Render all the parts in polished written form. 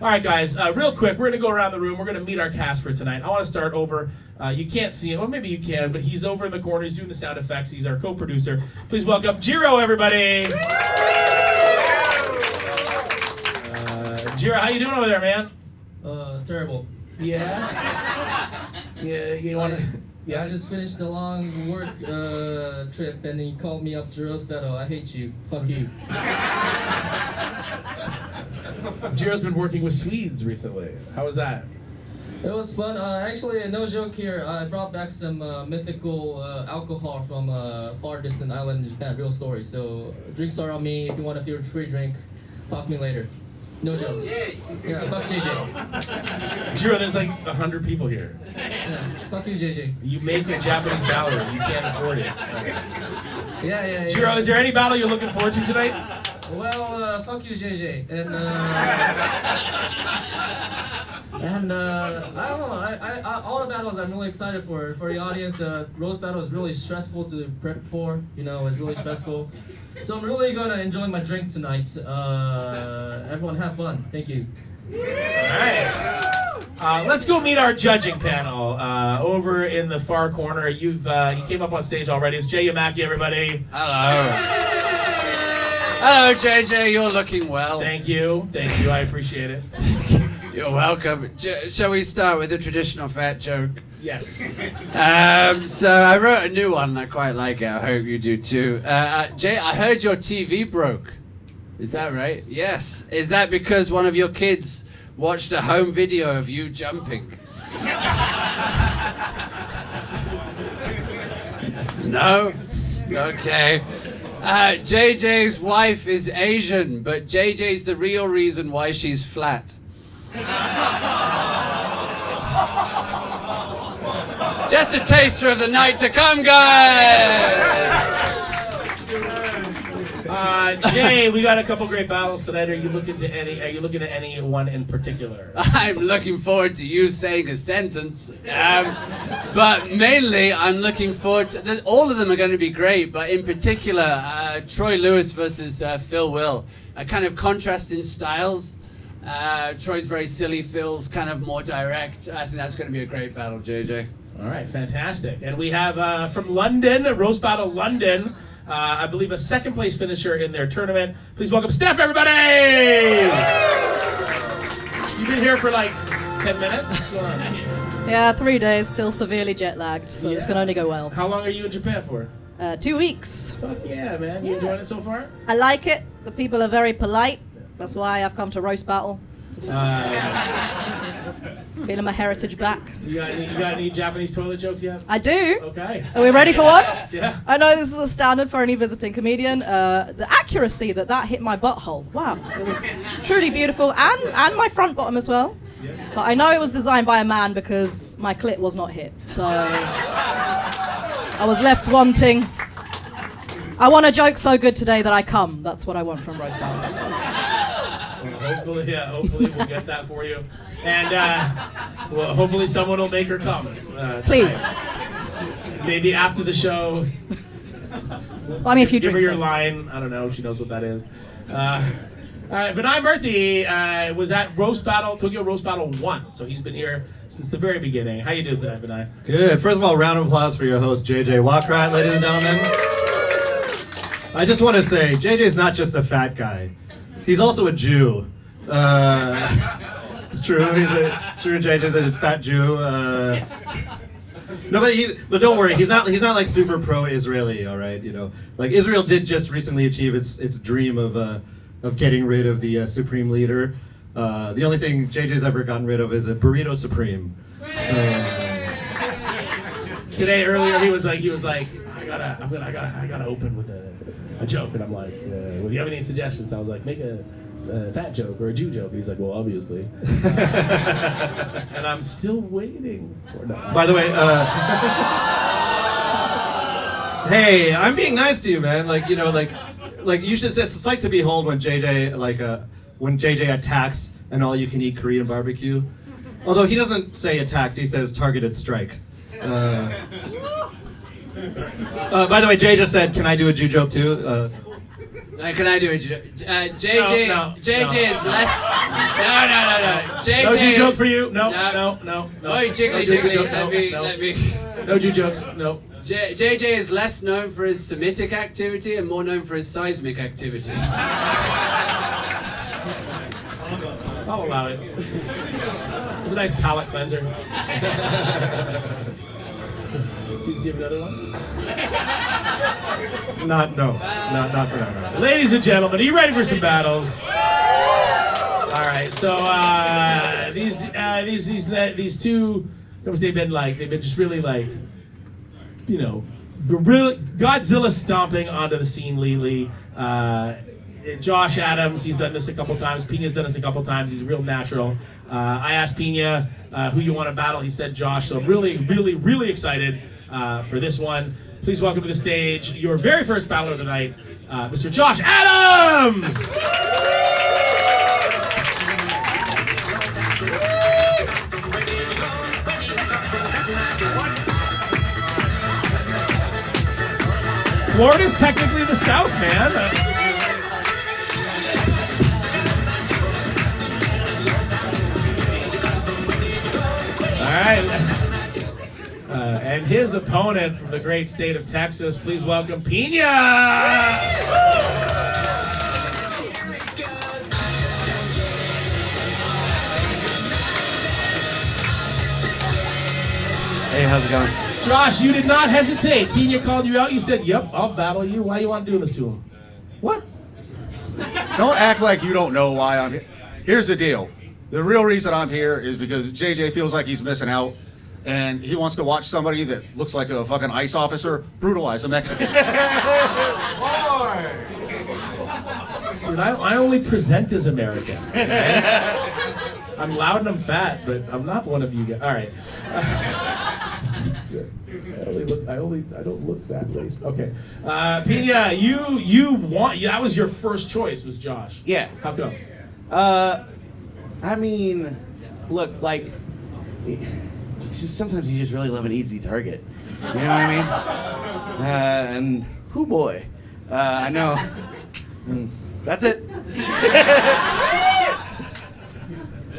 All right, guys, real quick, we're going to go around the room. We're going to meet our cast for tonight. I want to start over. You can't see him, or maybe you can, but he's over in the corner. He's doing the sound effects. He's our co-producer. Please welcome Jiro, everybody. Jiro, how you doing over there, man? Terrible. Yeah? Yeah, you want to... Yeah, I just finished a long work trip and he called me up to roast battle. I hate you. Fuck you. Jiro's been working with Swedes recently. How was that? It was fun. Actually, no joke here. I brought back some mythical alcohol from a far distant island in Japan. Real story. So drinks are on me. If you want to feel a free drink, talk to me later. No jokes. Yeah, fuck JJ. Jiro, there's like 100 people here. Yeah, fuck you, JJ. You make a Japanese salary. You can't afford it. Yeah. Jiro, is there any battle you're looking forward to tonight? Well, fuck you, JJ. And I don't know. I all the battles I'm really excited for. For the audience, roast battle is really stressful to prep for. You know, it's really stressful. So I'm really gonna enjoy my drink tonight. Everyone have fun. Thank you. All right. Let's go meet our judging panel. Over in the far corner, you came up on stage already. It's Jay Yamaki, everybody. Hello. Hello, JJ. You're looking well. Thank you. I appreciate it. You're welcome. Shall we start with a traditional fat joke? Yes. So I wrote a new one and I quite like it. I hope you do too. Jay, I heard your TV broke. Is that right? Yes. Is that because one of your kids watched a home video of you jumping? No? Okay. JJ's wife is Asian, but JJ's the real reason why she's flat. Just a taster of the night to come, guys! Jay, we got a couple great battles tonight. Are you looking at any one in particular? I'm looking forward to you saying a sentence. But mainly, I'm looking forward to... All of them are going to be great, but in particular, Troy Lewis versus Phil Will. A kind of contrast in styles. Troy's very silly, Phil's kind of more direct. I think that's going to be a great battle, JJ. All right, fantastic. And we have from London, Roast Battle London, I believe a second place finisher in their tournament. Please welcome Steph, everybody! You've been here for like 10 minutes? What's going on? Yeah, 3 days, still severely jet lagged, so this can only go well. How long are you in Japan for? 2 weeks. Fuck yeah, man. You enjoying it so far? I like it. The people are very polite. That's why I've come to Roast Battle. Feeling my heritage back. You got any Japanese toilet jokes yet? I do. Okay. Are we ready for one? Yeah. I know this is a standard for any visiting comedian. The accuracy that hit my butthole. Wow. It was truly beautiful. And my front bottom as well. Yes. But I know it was designed by a man because my clit was not hit. So I was left wanting. I want a joke so good today that I come. That's what I want from Roast Battle. Well, hopefully we'll get that for you. And well, hopefully someone will make her come. Please. Maybe after the show. Buy me a few Give her drinks. your first. line. I don't know. She knows what that is. Vinay Murthy was at Tokyo Roast Battle 1. So he's been here since the very beginning. How you doing today, Vinay? Good. First of all, round of applause for your host, JJ Wackrat, ladies and gentlemen. I just want to say, JJ's not just a fat guy. He's also a Jew. It's true. It's true. JJ's a fat Jew. No, but don't worry. He's not like super pro-Israeli. All right, you know, like Israel did just recently achieve its dream of getting rid of the supreme leader. The only thing JJ's ever gotten rid of is a burrito supreme. So, Today earlier he was like I gotta open with a joke, and I'm like, well, do you have any suggestions? I was like, make a fat joke or a Jew joke. He's like, well, obviously. And I'm still waiting for that. by the way, hey, I'm being nice to you, man. Like, you know, like you should. It's a sight to behold when JJ attacks an all-you-can-eat Korean barbecue. Although he doesn't say attacks, he says targeted strike. By the way, Jay just said, "Can I do a Jew joke too?" Can I do it? JJ, No, JJ is less. No. JJ. No Jew joke for you. No. Oh, jiggly, No Jew jiggly. joke. Let me. No Jew jokes. No. JJ is less known for his Semitic activity and more known for his seismic activity. I'll allow it. It was a nice palate cleanser. Do you have another one? Not for now. No. Ladies and gentlemen, are you ready for some battles? All right, so these two, they've been just really like, you know, really Godzilla stomping onto the scene lately. Josh Adams, he's done this a couple times. Pina's done this a couple times. He's real natural. I asked Pina who you want to battle. He said Josh. So I'm really excited for this one. Please welcome to the stage your very first battler of the night, Mr. Josh Adams. Florida's technically the South, man. All right. And his opponent from the great state of Texas, please welcome Pina. Hey, how's it going? Josh, you did not hesitate. Pina called you out. You said, "Yep, I'll battle you." Why you want to do this to him? What? Don't act like you don't know why I'm here. Here's the deal. The real reason I'm here is because JJ feels like he's missing out, and he wants to watch somebody that looks like a fucking ICE officer brutalize a Mexican. Dude, I only present as American. Okay? I'm loud and I'm fat, but I'm not one of you guys. All right. I don't look that racist. Okay. Pina, that was your first choice, was Josh. Yeah. How come? I mean, look, like, sometimes you just really love an easy target. You know what I mean? And, whoo boy. I know. That's it.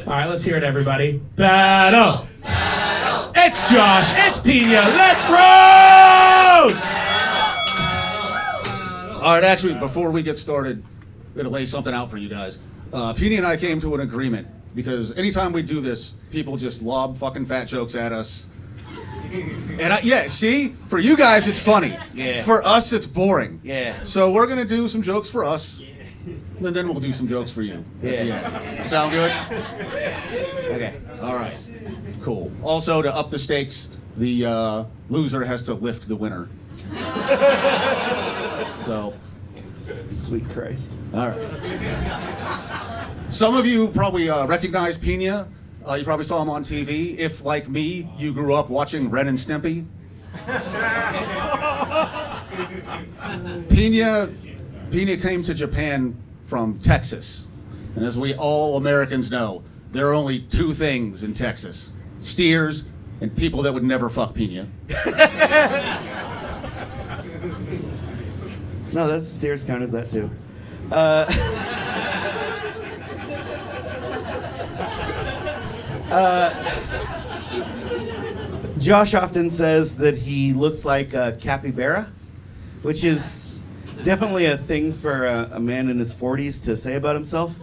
All right, let's hear it, everybody. Battle! Battle! It's Josh, it's Pina, let's roll! All right, actually, before we get started, I'm gonna lay something out for you guys. Pina and I came to an agreement because anytime we do this, people just lob fucking fat jokes at us. And see, for you guys, it's funny. Yeah. For us, it's boring. Yeah. So we're gonna do some jokes for us, and then we'll do some jokes for you. Yeah. Sound good? Okay. All right. Cool. Also, to up the stakes, the loser has to lift the winner. So. Sweet Christ. All right. Some of you probably recognize Pina. You probably saw him on TV. If, like me, you grew up watching Ren and Stimpy. Pina came to Japan from Texas. And as we all Americans know, there are only two things in Texas: steers and people that would never fuck Pina. No, that steers count as that too. Josh often says that he looks like a capybara, which is definitely a thing for a man in his 40s to say about himself.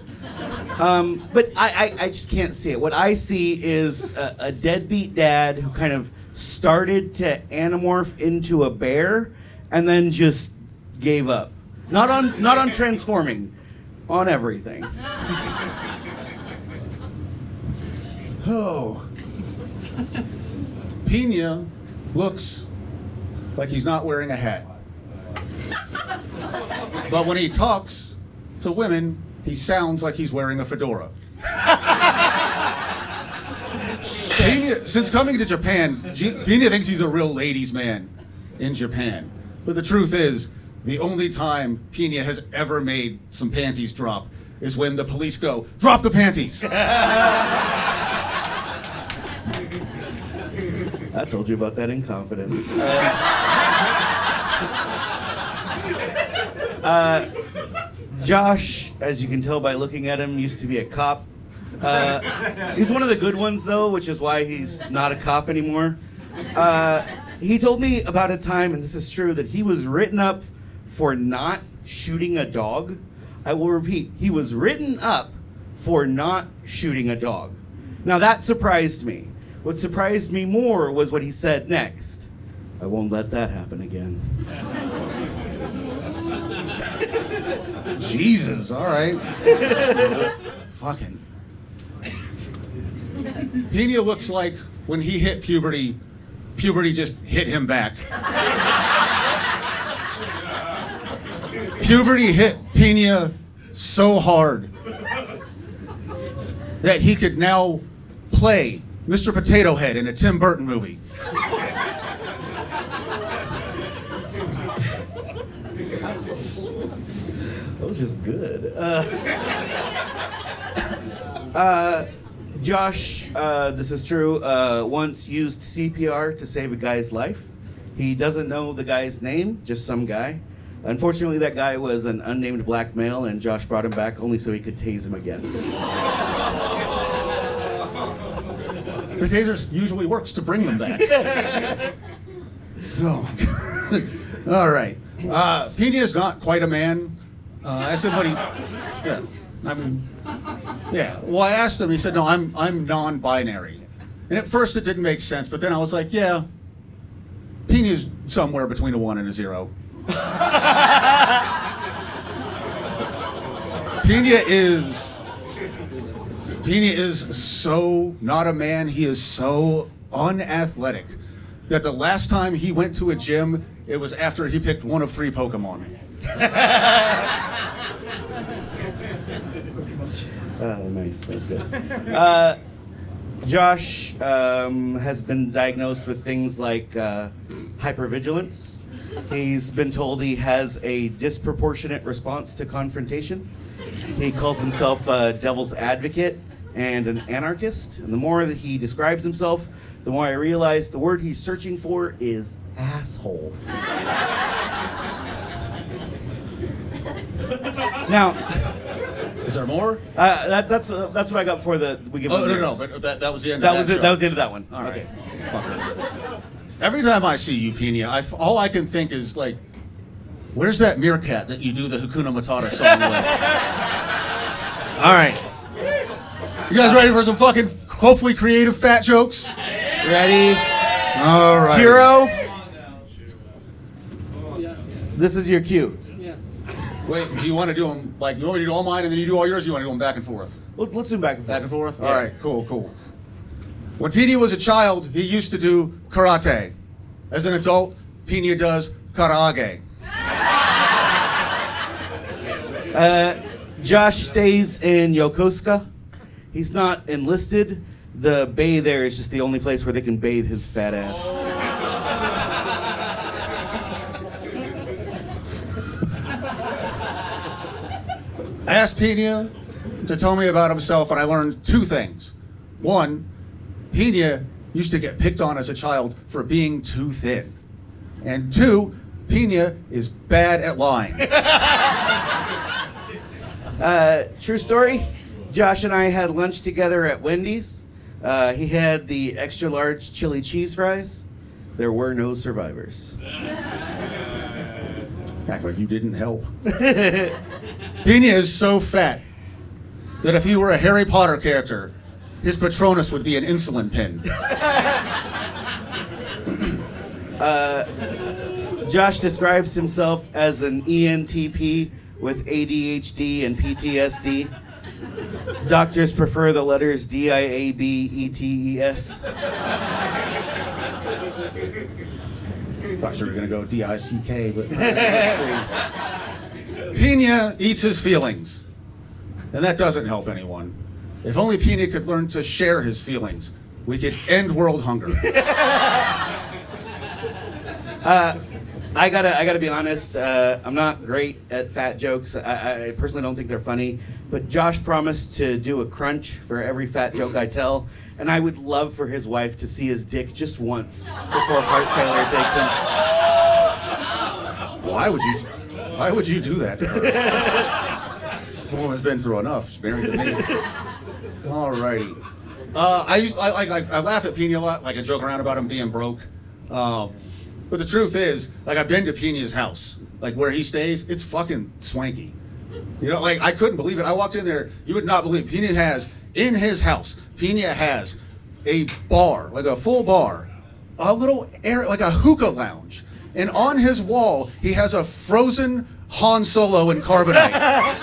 But I just can't see it. What I see is a deadbeat dad who kind of started to anamorph into a bear and then just gave up. Not on transforming, on everything. Oh. Pina looks like he's not wearing a hat. But when he talks to women, he sounds like he's wearing a fedora. Pina, since coming to Japan, Pina thinks he's a real ladies' man in Japan. But the truth is, the only time Pina has ever made some panties drop is when the police go, "Drop the panties!" I told you about that inconfidence. Josh, as you can tell by looking at him, used to be a cop. He's one of the good ones, though, which is why he's not a cop anymore. He told me about a time, and this is true, that he was written up for not shooting a dog. I will repeat, he was written up for not shooting a dog. Now that surprised me. What surprised me more was what he said next. I won't let that happen again. Jesus, all right. Fucking. Pena looks like when he hit puberty, puberty just hit him back. Puberty hit Pena so hard that he could now play Mr. Potato Head in a Tim Burton movie. That was just good. Josh, this is true, once used CPR to save a guy's life. He doesn't know the guy's name, just some guy. Unfortunately, that guy was an unnamed black male, and Josh brought him back only so he could tase him again. The taser usually works to bring them back. Oh, my God. All right. Pena is not quite a man. I said, what he... Yeah, I mean... Yeah, well, I asked him, he said, no, I'm non-binary. And at first it didn't make sense, but then I was like, yeah, Pena's somewhere between a 1 and a 0. Pena is so not a man, he is so unathletic that the last time he went to a gym, it was after he picked one of 3 Pokemon. Oh, nice. That's good. Josh has been diagnosed with things like hypervigilance. He's been told he has a disproportionate response to confrontation. He calls himself a devil's advocate and an anarchist. And the more that he describes himself, the more I realize the word he's searching for is asshole. Now, Is there more? that's what I got before we give. Oh, them no, yours. but that was the end That of was that it. joke. That was the end of that one. All right. Okay. Fucker. Every time I see you, Pena, all I can think is, like, where's that meerkat that you do the Hakuna Matata song with? All right. You guys ready for some fucking, hopefully creative fat jokes? Ready? All right. Jiro? This is your cue. Wait, do you want to do them, like, you want me to do all mine and then you do all yours, or you want to do them back and forth? Let's do back and forth. Back and forth? Yeah. All right, cool. When Pena was a child, he used to do karate. As an adult, Pena does karage. Josh stays in Yokosuka. He's not enlisted. The bay there is just the only place where they can bathe his fat ass. I asked Pena to tell me about himself, and I learned 2 things. 1, Pena used to get picked on as a child for being too thin. And 2, Pena is bad at lying. True story. Josh and I had lunch together at Wendy's. He had the extra large chili cheese fries. There were no survivors. Act like you didn't help. Pena is so fat that if he were a Harry Potter character, his Patronus would be an insulin pen. Josh describes himself as an ENTP with ADHD and PTSD. Doctors prefer the letters DIABETES. Thought you were gonna go DICK, but let's see. Pena eats his feelings, and that doesn't help anyone. If only Pena could learn to share his feelings, we could end world hunger. I gotta be honest. I'm not great at fat jokes. I personally don't think they're funny. But Josh promised to do a crunch for every fat joke I tell, and I would love for his wife to see his dick just once before heart failure takes him. Why would you do that to her? woman's been through enough. She's married to me. Alrighty. I laugh at Pena a lot. Like I joke around about him being broke. But the truth is, like I've been to Pena's house, like where he stays. It's fucking swanky. You know, like I couldn't believe it. I walked in there. You would not believe. Pena has in his house. Pena has a bar, like a full bar, a little air, like a hookah lounge, and on his wall he has a frozen Han Solo in carbonite.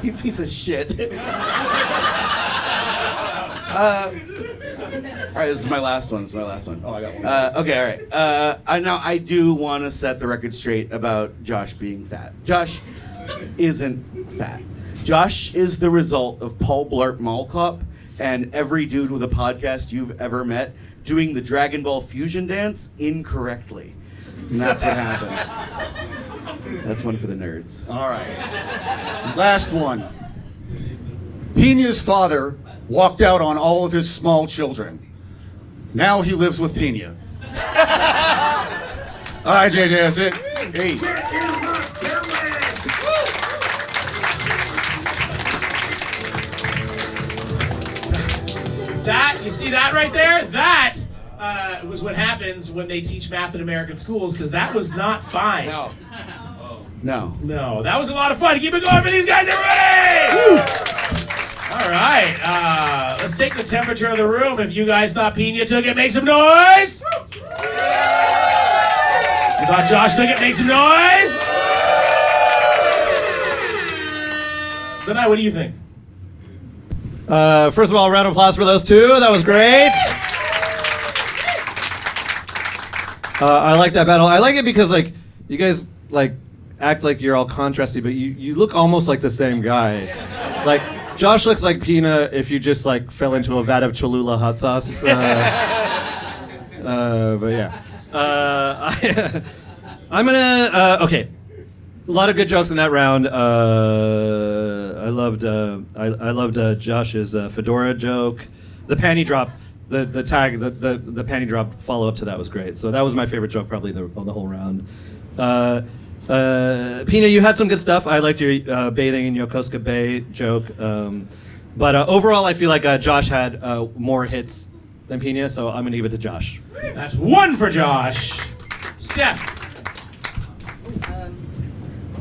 You piece of shit. All right, this is my last one. Oh, I got one. Okay, all right. Now I do want to set the record straight about Josh being fat. Josh isn't fat. Josh is the result of Paul Blart Mall Cop and every dude with a podcast you've ever met doing the Dragon Ball Fusion dance incorrectly. And that's what happens. That's one for the nerds. All right. Last one. Pena's father walked out on all of his small children. Now he lives with Pena. All right, JJ, that's it. Hey. That, you see that right there? That was what happens when they teach math in American schools, because that was not 5. No. No, that was a lot of fun. Keep it going for these guys, everybody! All right, let's take the temperature of the room. If you guys thought Pena took it, make some noise! You thought Josh took it, make some noise! Benai, what do you think? First of all, round of applause for those two. That was great. I like that battle. I like it because like you guys like act like you're all contrasty, but you look almost like the same guy. Like Josh looks like Pena if you just like fell into a vat of Cholula hot sauce. But yeah, I'm gonna okay. A lot of good jokes in that round. I loved Josh's fedora joke. The panty drop, the tag, the panty drop follow up to that was great. So that was my favorite joke probably the whole round. Pena, you had some good stuff. I liked your bathing in Yokosuka Bay joke. But overall, I feel like Josh had more hits than Pena, so I'm gonna give it to Josh. That's 1 for Josh. Steph.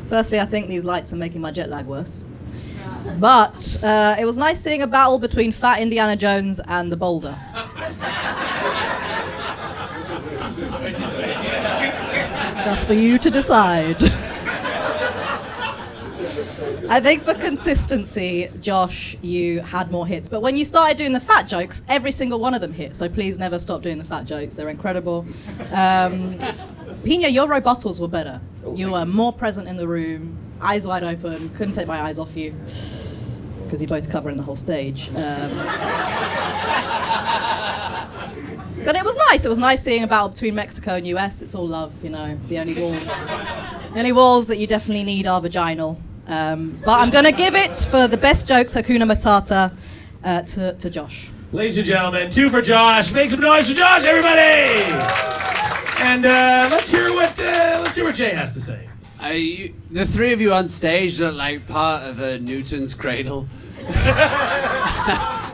Firstly, I think these lights are making my jet lag worse. But it was nice seeing a battle between Fat Indiana Jones and the Boulder. That's for you to decide. I think for consistency, Josh, you had more hits. But when you started doing the fat jokes, every single one of them hit. So please never stop doing the fat jokes. They're incredible. Pena, your rebuttals were better. You were more present in the room, eyes wide open, couldn't take my eyes off you, because you're both covering the whole stage. But it was nice. It was nice seeing a battle between Mexico and US. It's all love, you know. The only walls that you definitely need are vaginal. But I'm going to give it for the best jokes, Hakuna Matata, to Josh. Ladies and gentlemen, 2 for Josh. Make some noise for Josh, everybody! And let's hear what Jay has to say. The three of you on stage look like part of a Newton's cradle.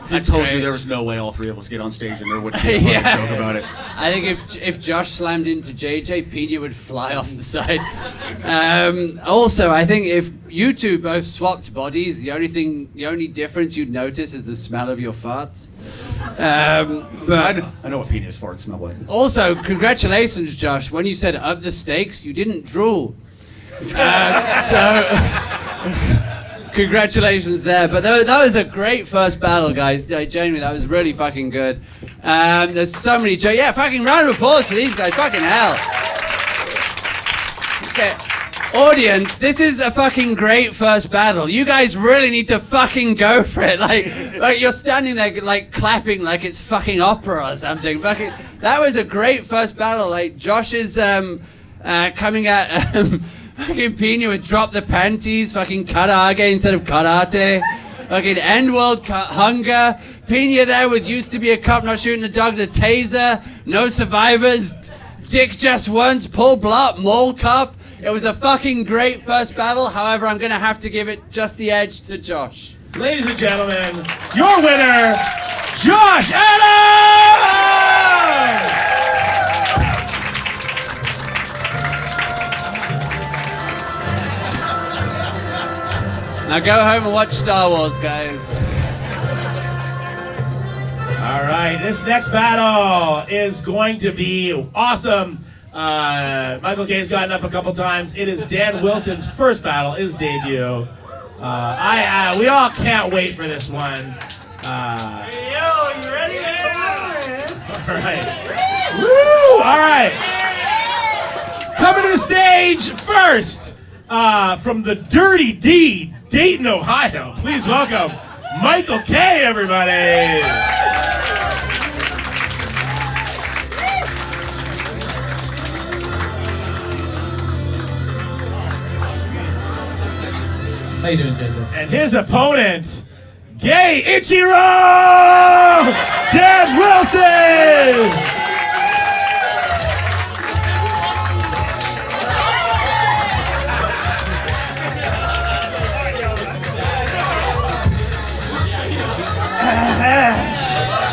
I told you there was no way all three of us get on stage and there wouldn't be a Yeah. joke about it. I think if Josh slammed into JJ, Pena would fly off the side. Also, I think if you two both swapped bodies, the only difference you'd notice is the smell of your farts. But I know what Pena's fart smell like. also, congratulations, Josh. When you said up the stakes, you didn't drool. So, congratulations there. But that was a great first battle, guys. Genuinely, that was really fucking good. There's so many jokes. Yeah, fucking round of applause for these guys. Fucking hell. Okay. Audience, this is a fucking great first battle. You guys really need to fucking go for it. Like you're standing there like clapping like it's fucking opera or something. Fucking, that was a great first battle. Like Josh is coming at fucking Pena with drop the panties, fucking karage instead of karate. Fucking end world hunger. Pena there with used to be a cop not shooting the dog, the taser, no survivors, dick just once, Paul Blart, mall cop. It was a fucking great first battle. However, I'm gonna have to give it just the edge to Josh. Ladies and gentlemen, your winner, Josh Adams! Now go home and watch Star Wars, guys. All right, this next battle is going to be awesome. Michael K's gotten up a couple times. It is Dan Wilson's first battle, his debut. We all can't wait for this one. Yo, you ready? All right. Woo! All right. Coming to the stage first, from the Dirty D, Dayton, Ohio. Please welcome Michael K, everybody. How you doing, JJ? And his opponent, Gay Ichiro Dan Wilson.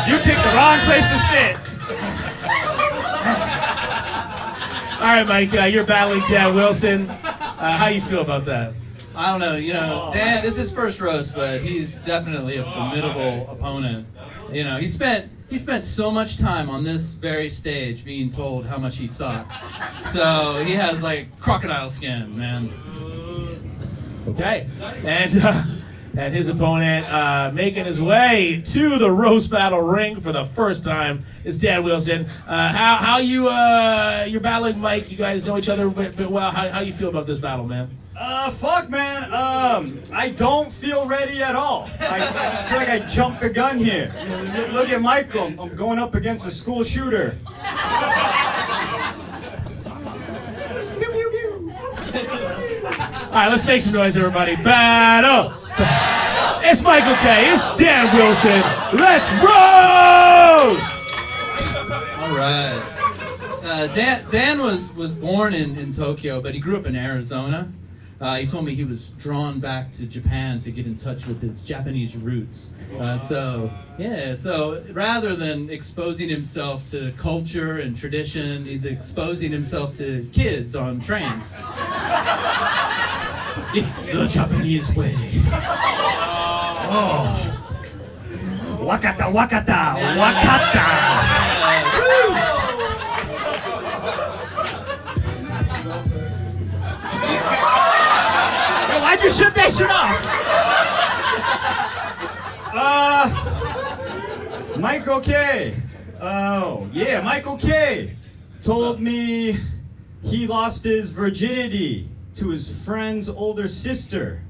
You picked the wrong place to sit. All right, Mike, you're battling Dan Wilson. How you feel about that? I don't know, Dan, it's his first roast, but he's definitely a formidable opponent. He spent so much time on this very stage being told how much he sucks. So he has like crocodile skin, man. Okay, and his opponent making his way to the roast battle ring for the first time is Dan Wilson. How you're battling Mike? You guys know each other a bit well. How you feel about this battle, man? Fuck, man. I don't feel ready at all. I feel like I jumped the gun here. Look at Michael. I'm going up against a school shooter. All right, let's make some noise, everybody. Battle! It's Michael K. It's Dan Wilson. Let's roast! All right. Dan was born in Tokyo, but he grew up in Arizona. He told me he was drawn back to Japan to get in touch with his Japanese roots. So rather than exposing himself to culture and tradition, he's exposing himself to kids on trains. It's the Japanese way. Oh. Wakata, wakata, wakata. Why'd you shut that shit off? Michael K. Oh, yeah, Michael K. told me he lost his virginity to his friend's older sister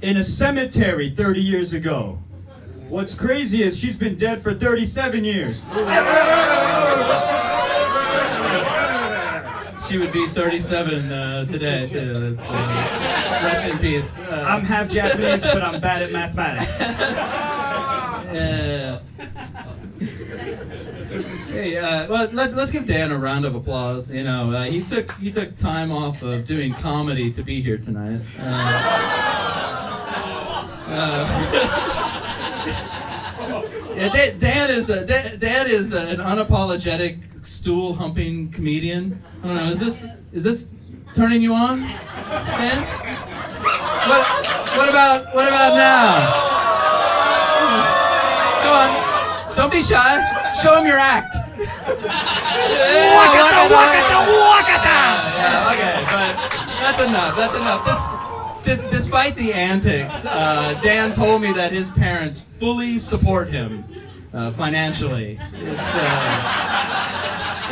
in a cemetery 30 years ago. What's crazy is she's been dead for 37 years. She would be 37 today, too. Rest in peace. I'm half Japanese, but I'm bad at mathematics. Yeah. Hey, well, let's give Dan a round of applause. He took time off of doing comedy to be here tonight. Dan is an unapologetic stool humping comedian. I don't know. Is this turning you on, Dan? What about now? Go on. Don't be shy. Show him your act. Yeah, okay, but that's enough. Despite the antics, Dan told me that his parents fully support him financially.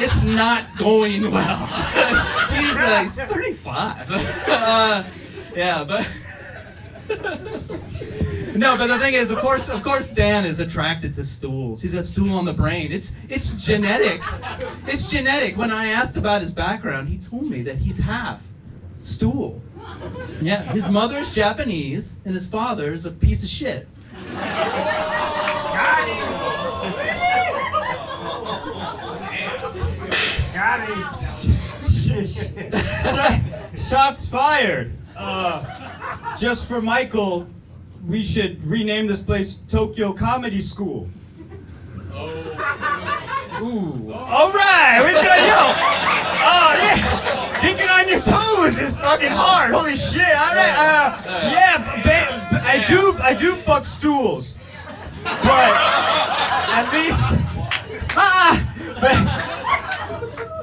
It's not going well. He's 35. Yeah, but. No, but the thing is, of course, Dan is attracted to stools. He's got stool on the brain. It's genetic. It's genetic. When I asked about his background, he told me that he's half stool. Yeah, his mother's Japanese and his father's a piece of shit. Shots fired. Just for Michael, we should rename this place Tokyo Comedy School. Ooh. All right, we got yo. Oh yeah, thinking on your toes is fucking hard. Holy shit! All right, I do fuck stools, but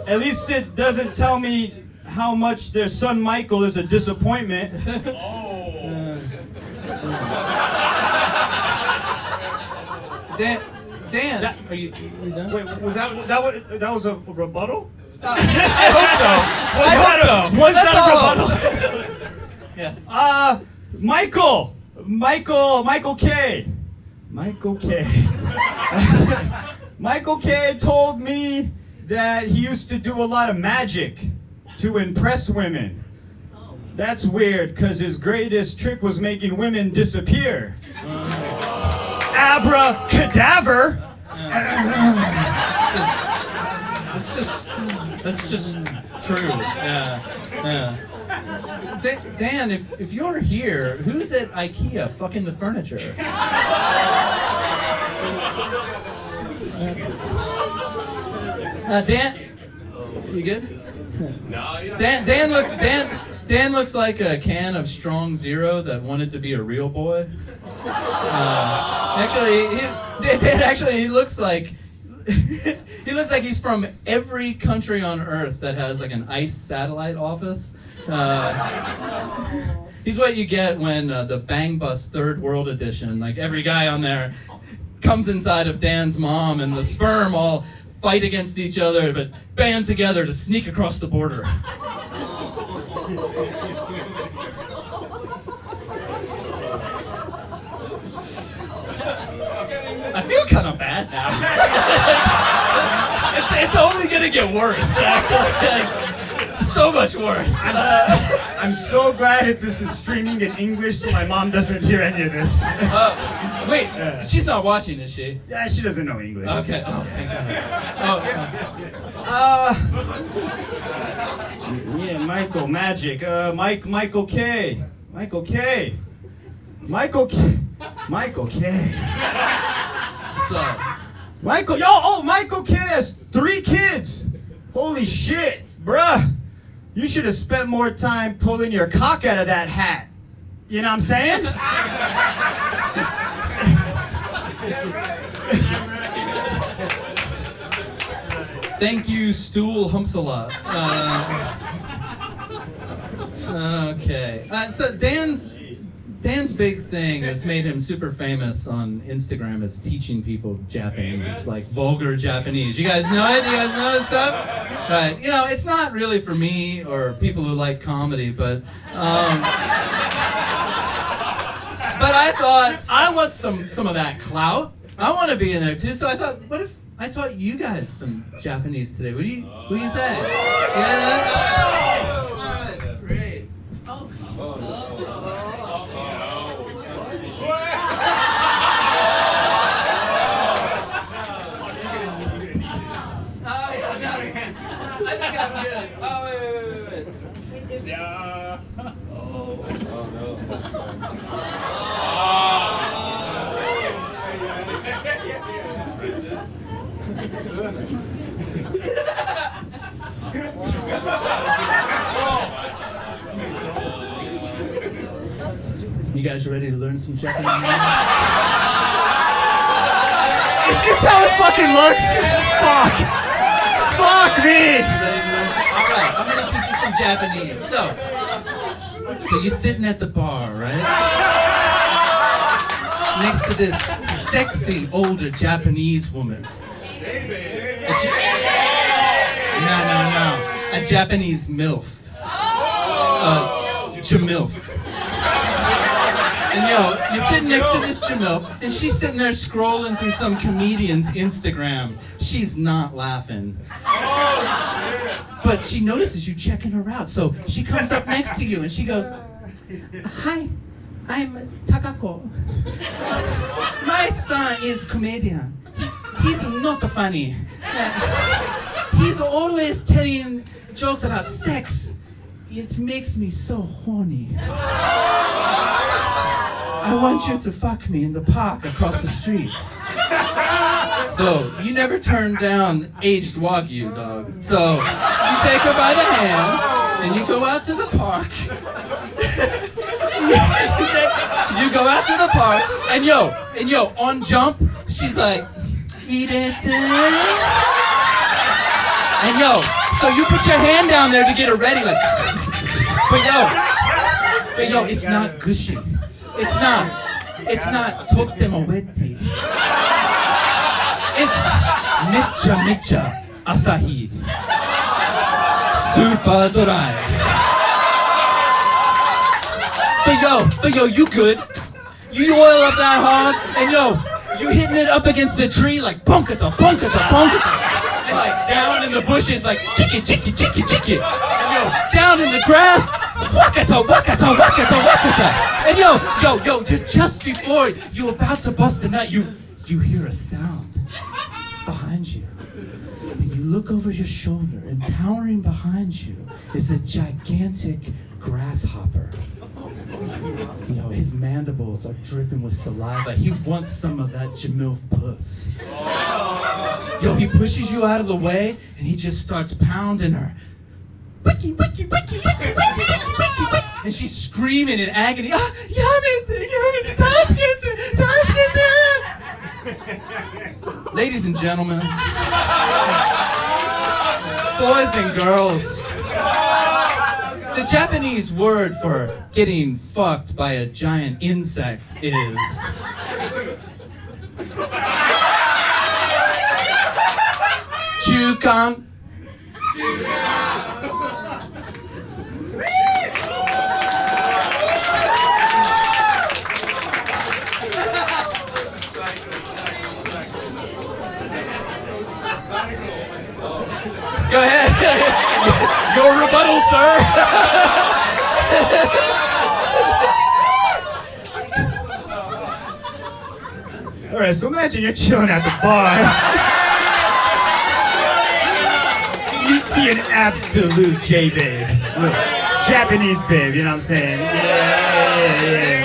at least it doesn't tell me how much their son Michael is a disappointment. Dan, are you done? Wait, that was a rebuttal? I hope so. Was that a rebuttal? Yeah. Michael K. Michael K told me that he used to do a lot of magic to impress women. That's weird, because his greatest trick was making women disappear. Abracadaver! That's just true. Yeah. Dan, if you're here, who's at IKEA fucking the furniture? Dan, you good? No, yeah. Dan looks like a can of Strong Zero that wanted to be a real boy. He looks like he's from every country on Earth that has like an ICE satellite office. He's what you get when the Bang Bus Third World Edition, like every guy on there comes inside of Dan's mom and the sperm all fight against each other but band together to sneak across the border. I feel kind of bad now. It's only gonna get worse, actually. So much worse. I'm so glad this is streaming in English so my mom doesn't hear any of this. Wait, she's not watching, is she? Yeah, she doesn't know English. Okay. Oh, thank God. Yeah, Michael Magic. Michael K. Michael K. So, Michael K has 3 kids. Holy shit, bruh. You should have spent more time pulling your cock out of that hat. You know what I'm saying? thank you, Stool Humps a lot. Okay. So Dan's big thing that's made him super famous on Instagram is teaching people Japanese, like vulgar Japanese. You guys know it? You guys know this stuff? Right. You know, it's not really for me or people who like comedy, but I thought I want some of that clout. I want to be in there too. So I thought, what if I taught you guys some Japanese today? What do you say? Yeah. All right. Great. You guys ready to learn some Japanese? Is this how it fucking looks? Fuck me! Alright, I'm gonna teach you some Japanese. So you're sitting at the bar, right? Next to this sexy older Japanese woman. No. A Japanese MILF. Jamilf. And you're sitting next to this Jamilf, and she's sitting there scrolling through some comedian's Instagram. She's not laughing. But she notices you checking her out, so she comes up next to you and she goes, "Hi, I'm Takako. My son is comedian. He's not funny. He's always telling jokes about sex. it makes me so horny. I want you to fuck me in the park across the street. So, you never turn down aged Wagyu, dog. So, you take her by the hand, and you go out to the park. You go out to the park, and yo, on jump, she's like, eat it. And yo, so you put your hand down there to get her ready, like, but yo, it's not gushy. It's not totemo wetty. It's mecha asahi. Super dry. But yo, you good. You oil up that hard, and yo, you hitting it up against the tree like bunkata. And like down in the bushes like chicky. And yo, down in the grass, wakata. And yo, just before you're about to bust a nut, you hear a sound behind you. And you look over your shoulder, and towering behind you is a gigantic grasshopper. You know, his mandibles are dripping with saliva. He wants some of that Jamil puss. Yo, he pushes you out of the way, and he just starts pounding her. Wiki. And she's screaming in agony. Ah, ladies and gentlemen, boys and girls, the Japanese word for getting fucked by a giant insect is chukan. Go ahead. Your rebuttal, sir. All right, so imagine you're chilling at the bar. You see an absolute J-babe. Look, Japanese babe, you know what I'm saying? Yeah.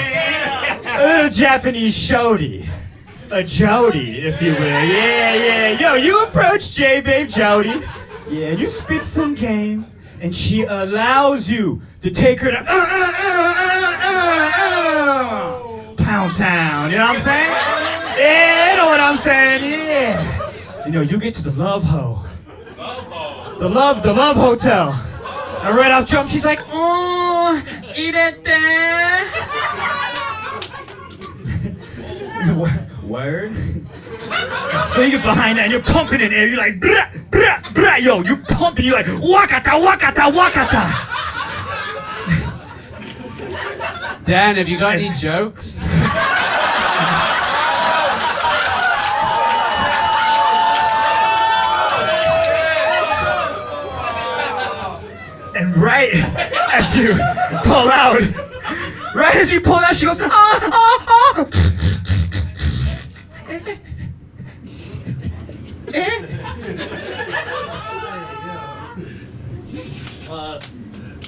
A little Japanese shorty. A Jody, if you will. Yeah. Yo, you approach J-babe Jody. Yeah, you spit some game, and she allows you to take her to Pound Town, you know what I'm saying? Yeah, you know what I'm saying, yeah. You know, you get to the Love Ho. The Love Hotel. And right off jump, she's like, oh, eat it there. Word? So you get behind that and you're pumping in air, you're like, brah, brah, brah, yo, you're pumping, you're like, wakata. Dan, have you got any jokes? And right as you pull out, she goes, ah.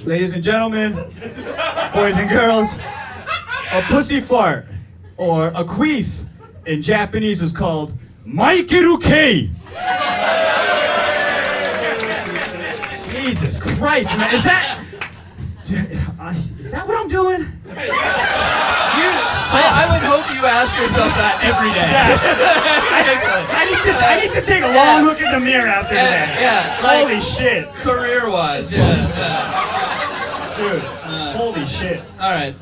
Ladies and gentlemen, boys and girls, a pussy fart or a queef in Japanese is called Michael K. Jesus Christ, man, is that what I'm doing? I would hope you ask yourself that every day. I need to take a long look in the mirror after that. Yeah, like, holy shit. Career-wise, Dude, holy shit. All right.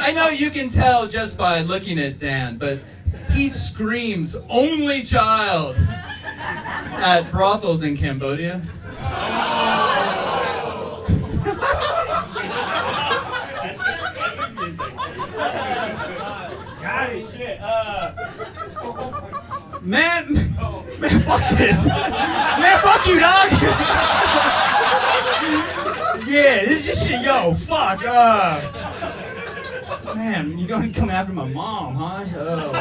I know you can tell just by looking at Dan, but he screams "only child" at brothels in Cambodia. Man, fuck this. Man, fuck you, dog. Yeah, this shit, yo, fuck. Man, you gonna come after my mom, huh? Oh,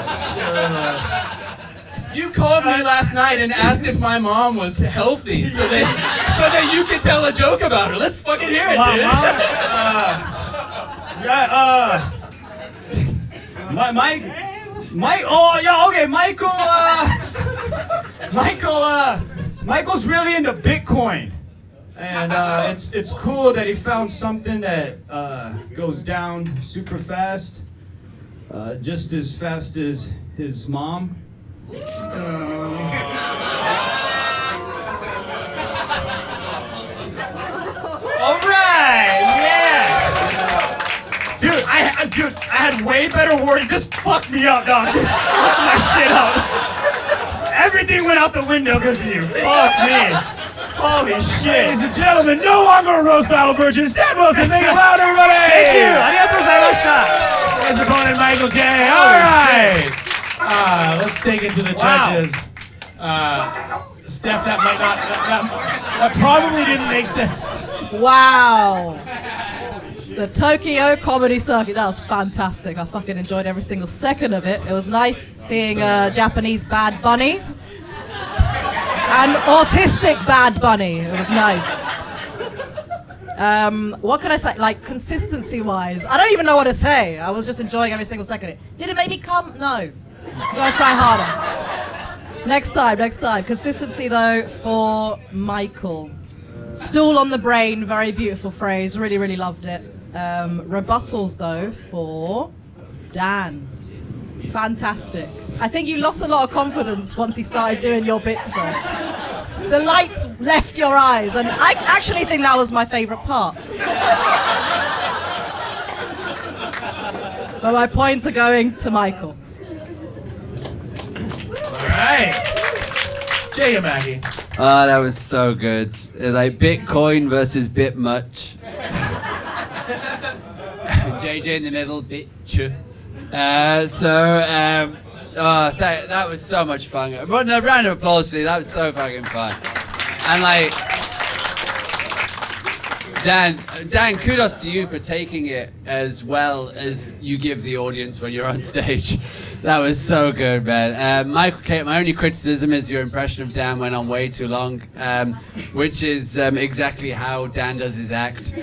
shit. You called me last night and asked if my mom was healthy, so that you could tell a joke about her. Let's fucking hear it, dude. Michael's really into Bitcoin. And it's cool that he found something that goes down super fast, just as fast as his mom. All right, yeah. Dude, I had way better wording. This fucked me up, dog. This fucked my shit up. Everything went out the window because of you. Fuck me. Holy shit. Ladies and gentlemen, no longer a roast battle virgin. Dan Wilson, make it loud, everybody! Thank you. Arigatou gozaimashita. His opponent, Michael K. All right. Let's take it to the judges. Steph, that might not. That probably didn't make sense. Wow. The Tokyo Comedy Circuit, that was fantastic. I fucking enjoyed every single second of it. It was nice seeing Japanese Bad Bunny. And autistic Bad Bunny. It was nice. What can I say? Like, consistency-wise, I don't even know what to say. I was just enjoying every single second of it. Did it make me come? No. Gotta try harder. Next time. Consistency, though, for Michael. Stool on the brain, very beautiful phrase. Really, really loved it. Rebuttals, though, for Dan. Fantastic. I think you lost a lot of confidence once he started doing your bits, though. The lights left your eyes, and I actually think that was my favorite part. But my points are going to Michael. All right. Jacob Mackey. Oh, that was so good. Like Bitcoin versus Bitmuch. JJ in the middle, bitch. That was so much fun. But a round of applause for you. That was so fucking fun. And like, Dan, kudos to you for taking it as well as you give the audience when you're on stage. That was so good, man. Michael K, my only criticism is your impression of Dan went on way too long, which is exactly how Dan does his act.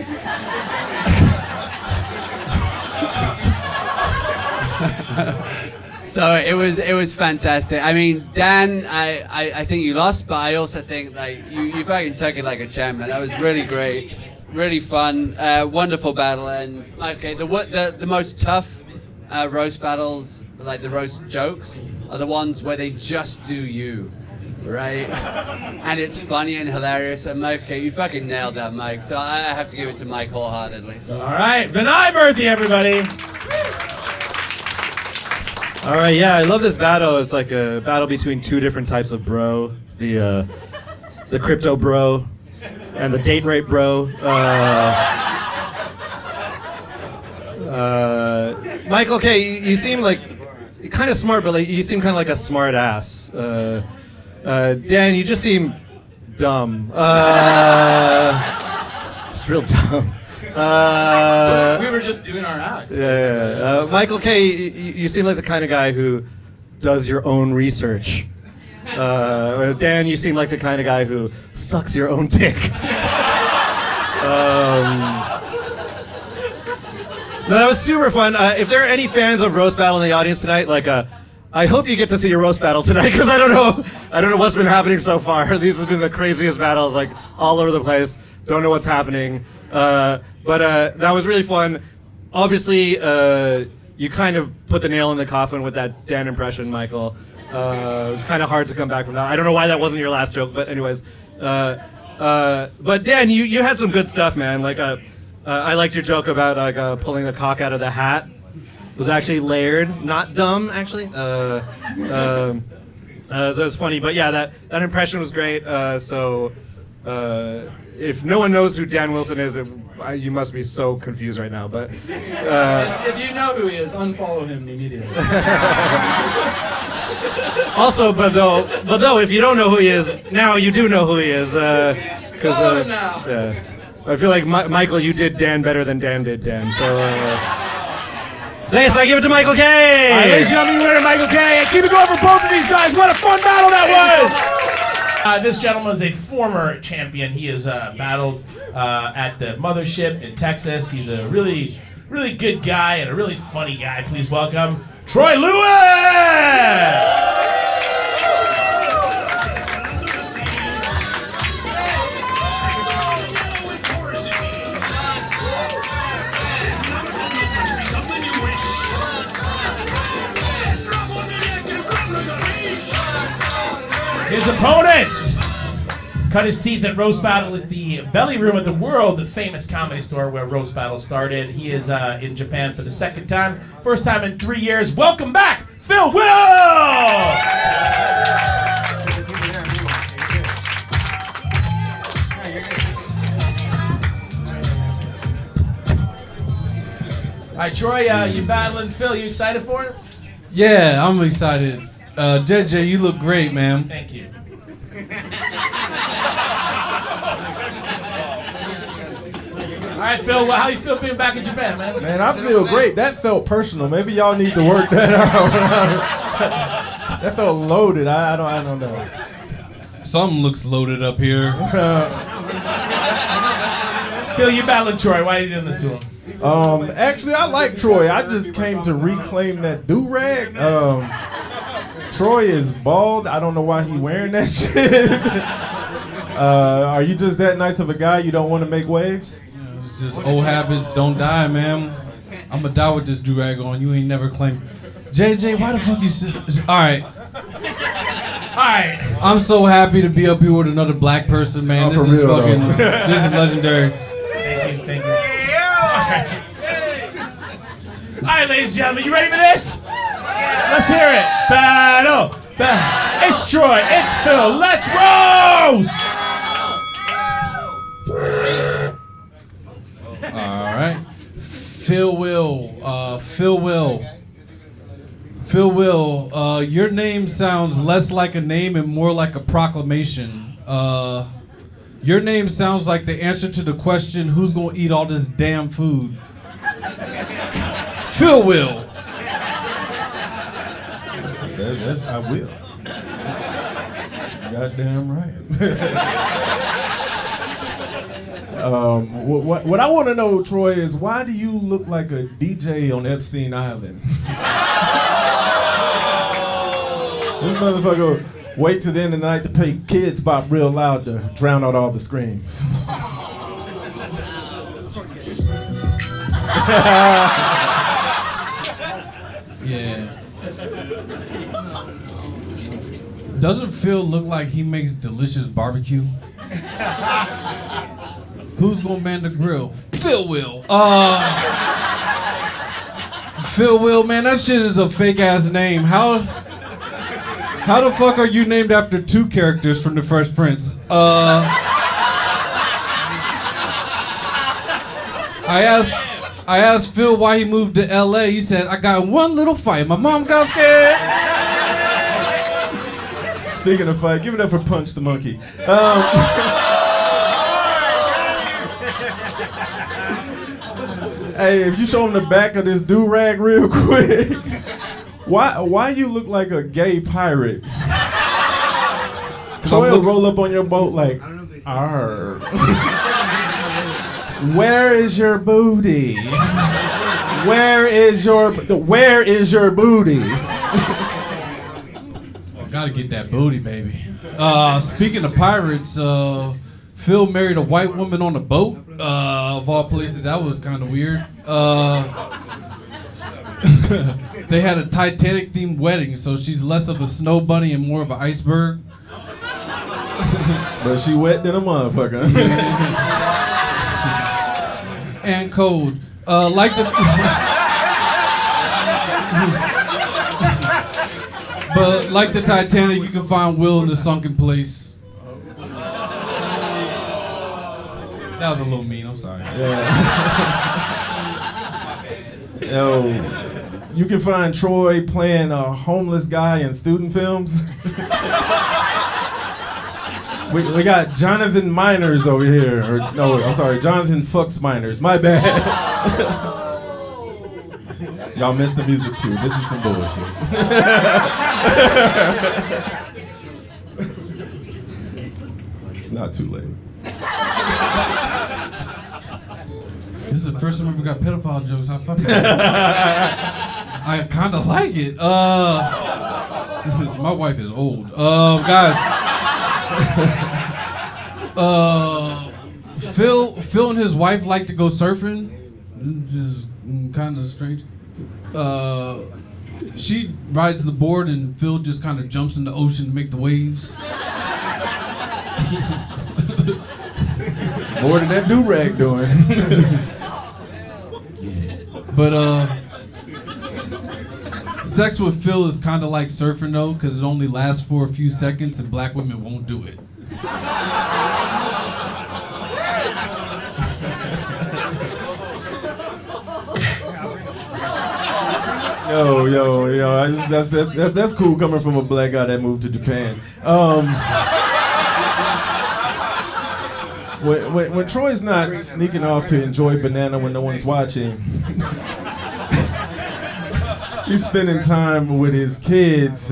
So it was fantastic. I mean, Dan, I think you lost, but I also think like you fucking took it like a champ, man. That was really great, really fun, wonderful battle. And okay, the most tough roast battles, like the roast jokes, are the ones where they just do you, right? And it's funny and hilarious. And Mike, okay, you fucking nailed that, Mike. So I have to give it to Mike wholeheartedly. All right, Vinay Murthy, everybody. All right, yeah, I love this battle. It's like a battle between two different types of bro. The crypto bro and the date rape bro. Michael K, you seem like kind of smart, but like you seem kind of like a smart ass. Dan, you just seem dumb. It's real dumb. We were just doing our acts. Yeah. Michael K, you seem like the kind of guy who does your own research. Dan, you seem like the kind of guy who sucks your own dick. No, that was super fun. If there are any fans of Roast Battle in the audience tonight, like, I hope you get to see a roast battle tonight because I don't know what's been happening so far. These have been the craziest battles, like all over the place. Don't know what's happening. But that was really fun. Obviously, you kind of put the nail in the coffin with that Dan impression, Michael. It was kind of hard to come back from that. I don't know why that wasn't your last joke, but anyways. But Dan, you had some good stuff, man. Like, I liked your joke about like pulling the cock out of the hat. It was actually layered, not dumb, actually. So it was funny, but yeah, that impression was great. If no one knows who Dan Wilson is, you must be so confused right now. But if you know who he is, unfollow him immediately. Also, but though, if you don't know who he is, now you do know who he is. Follow him now. Yeah, I feel like Michael, you did Dan better than Dan did Dan. So Lance, I give it to Michael All right, ladies K. and gentlemen, winner Michael K. Keep it going for both of these guys. What a fun battle that was! This gentleman is a former champion. He has battled at the Mothership in Texas. He's a really, really good guy and a really funny guy. Please welcome Troy Lewis! His opponent cut his teeth at Roast Battle at the Belly Room at the World, the famous comedy store where Roast Battle started. He is in Japan for the second time, first time in 3 years. Welcome back, Phil Will! All right, Troy, you battling Phil. You excited for it? Yeah, I'm excited. JJ, you look great, man. Thank you. All right, Phil, well, how you feel being back in Japan, man? Man, I feel great. That felt personal. Maybe y'all need to work that out. That felt loaded. I don't know. Something looks loaded up here. Phil, you battling Troy. Why are you doing this to him? Actually, I like Troy. I just came to reclaim that do-rag. Troy is bald. I don't know why he wearing that shit. Are you just that nice of a guy you don't want to make waves? It's just old habits don't die, man. I'm gonna die with this do-rag on. You ain't never claimed. JJ, why the fuck you all right. All right. I'm so happy to be up here with another black person, man. This is real, fucking, though. this is legendary. Thank you. All right, ladies and gentlemen, you ready for this? Let's hear it. Battle. It's Troy. It's Phil. Let's roast. All right. Phil Will, your name sounds less like a name and more like a proclamation. Your name sounds like the answer to the question, who's gonna eat all this damn food? Phil Will. I will. Goddamn right. What I want to know, Troy, is why do you look like a DJ on Epstein Island? This motherfucker wait till the end of the night to play Kids Bop real loud to drown out all the screams. Yeah. Doesn't Phil look like he makes delicious barbecue? Who's gonna man the grill? Phil Will. Phil Will, man, that shit is a fake ass name. How the fuck are you named after two characters from The Fresh Prince? I asked Phil why he moved to LA. He said, I got in one little fight. My mom got scared. Speaking of fight, give it up for Punch the Monkey. Hey, if you show him the back of this do-rag real quick, why you look like a gay pirate? Troy will roll up on your boat like, arr. Where is your booty? Where is your booty? Gotta get that booty, baby. Speaking of pirates, Phil married a white woman on a boat. Of all places, that was kind of weird. They had a Titanic-themed wedding, so she's less of a snow bunny and more of an iceberg. But she wet than a motherfucker. And cold. Like the. But like the Titanic, you can find Will in the sunken place. That was a little mean. I'm sorry. Yeah. Yo, you can find Troy playing a homeless guy in student films. We got Jonathan Miners over here. Or no, I'm sorry, Jonathan Fucks Miners. My bad. Y'all missed the music cue. This is some bullshit. It's not too late. This is the first time I ever got pedophile jokes. I fucking I kind of like it. My wife is old. Guys. Phil and his wife like to go surfing. Just kind of strange. She rides the board and Phil just kind of jumps in the ocean to make the waves. More than that do-rag doing. But sex with Phil is kind of like surfing though, because it only lasts for a few seconds and black women won't do it. Yo, that's cool coming from a black guy that moved to Japan. When Troy's not sneaking off to enjoy banana when no one's watching, he's spending time with his kids.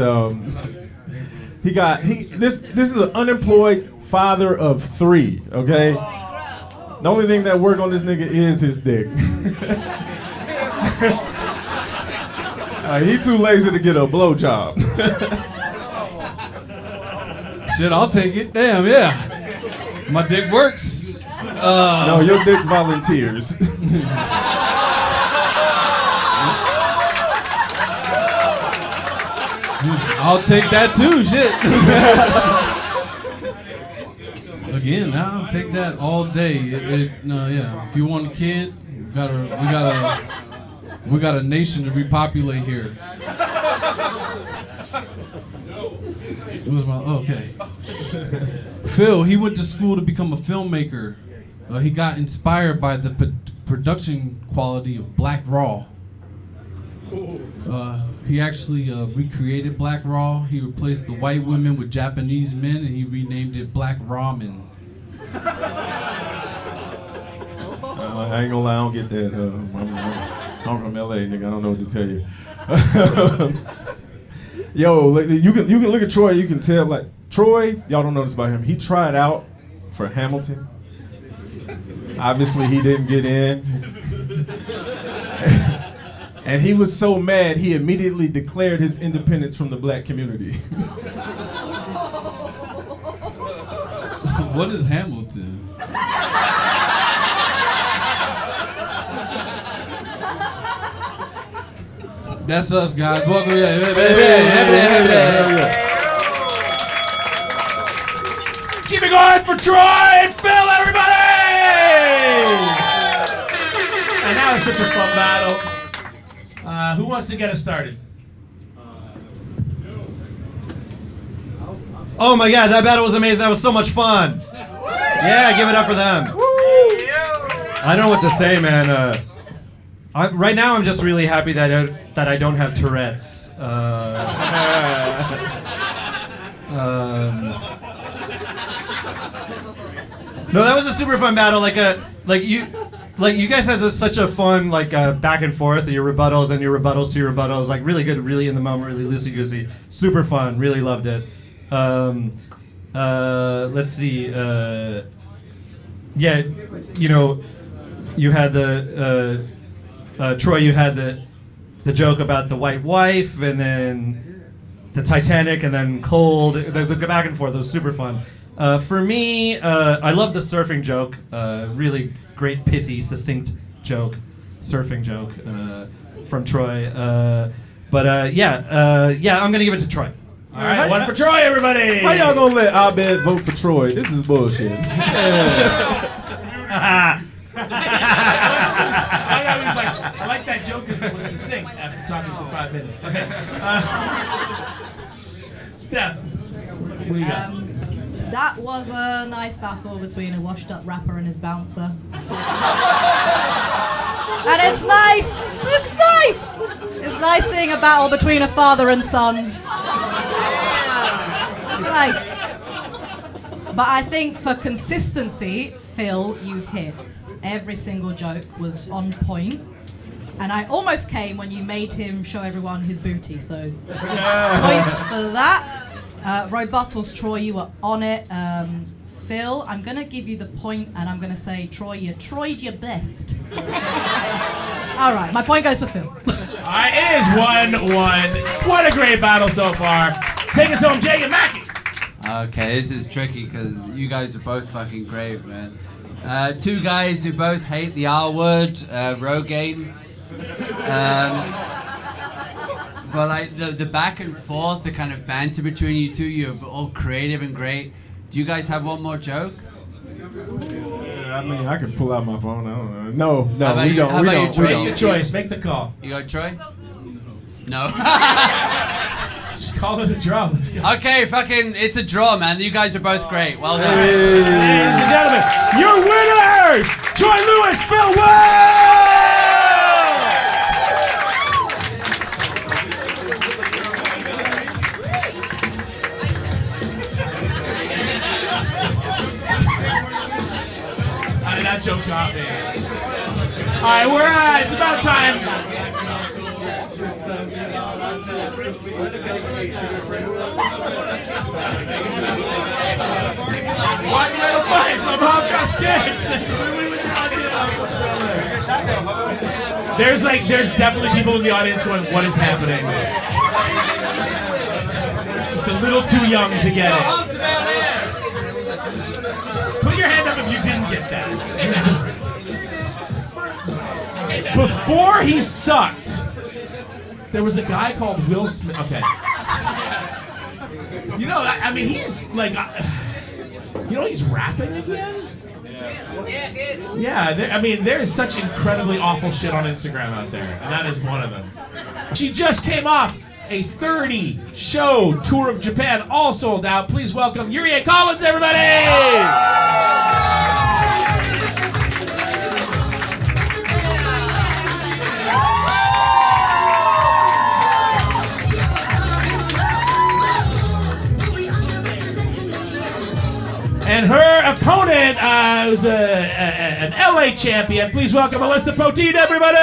This is an unemployed father of 3. Okay, the only thing that work on this nigga is his dick. He too lazy to get a blowjob. Shit, I'll take it. Damn, yeah. My dick works. No, your dick volunteers. I'll take that too, shit. Again, I'll take that all day. Yeah. If you want a kid, we got a nation to repopulate here. Okay. Phil, he went to school to become a filmmaker. He got inspired by the production quality of Black Raw. He actually recreated Black Raw. He replaced the white women with Japanese men, and he renamed it Black Ramen. I ain't gonna lie, I don't get that. I'm from LA, nigga. I don't know what to tell you. Yo, you can look at Troy. You can tell, like, Troy. Y'all don't know this about him. He tried out for Hamilton. Obviously, he didn't get in. And he was so mad, he immediately declared his independence from the black community. What is Hamilton? That's us, guys. Welcome. Keep it going for Troy and Phil, everybody! And now it's such a fun battle. Who wants to get us started? Oh my God, that battle was amazing. That was so much fun. Yeah, give it up for them. I don't know what to say, man. Right now, I'm just really happy that I don't have Tourette's. No, that was a super fun battle. You guys had such a fun back and forth, your rebuttals and your rebuttals to your rebuttals. Like really good, really in the moment, really loosey goosey, super fun. Really loved it. Let's see. Yeah, you had the Troy. You had the joke about the white wife, and then the Titanic, and then Cold. The back and forth was super fun. For me, I love the surfing joke. Really great, pithy, succinct joke, surfing joke from Troy. But I'm gonna give it to Troy. All right, one for Troy, everybody. How y'all gonna let Abed vote for Troy? This is bullshit. I like that joke because it was succinct after talking for 5 minutes. Okay. Steph, what do you got? That was a nice battle between a washed-up rapper and his bouncer. And it's nice! It's nice! It's nice seeing a battle between a father and son. It's nice. But I think for consistency, Phil, you hit. Every single joke was on point. And I almost came when you made him show everyone his booty, so points for that. Robottles, Troy, you were on it. Phil, I'm going to give you the point, and I'm going to say, Troy, you tried your best. All right, my point goes to Phil. All right, it is 1-1. What a great battle so far. Take us home, Jake and Mackie. Okay, this is tricky because you guys are both fucking great, man. Two guys who both hate the R word, Rogaine. But like the back and forth, the kind of banter between you two, you're all creative and great. Do you guys have one more joke? Yeah, I mean, I can pull out my phone. I don't know. No, How about we you- don't. how We about you, don't. Troy? We don't. Make the choice. Make the call. You got Troy? No. Just call it a draw. Let's go. Okay, fucking, it's a draw, man. You guys are both great. Well done. Ladies and gentlemen, your winners, Troy Lewis, Phil Will! That joke got me. All right, it's about time. Why you gotta fight? My mom got scared. There's definitely people in the audience going, what is happening? Just a little too young to get it. Put your hand up if you didn't get that. Before he sucked, there was a guy called Will Smith. Okay. You know, I mean, he's like, you know, he's rapping again? Yeah, I mean, there is such incredibly awful shit on Instagram out there, and that is one of them. She just came off a 30-show tour of Japan, all sold out. Please welcome Yuri Collins, everybody! And her opponent was an LA champion. Please welcome Alyssa Poteet, everybody!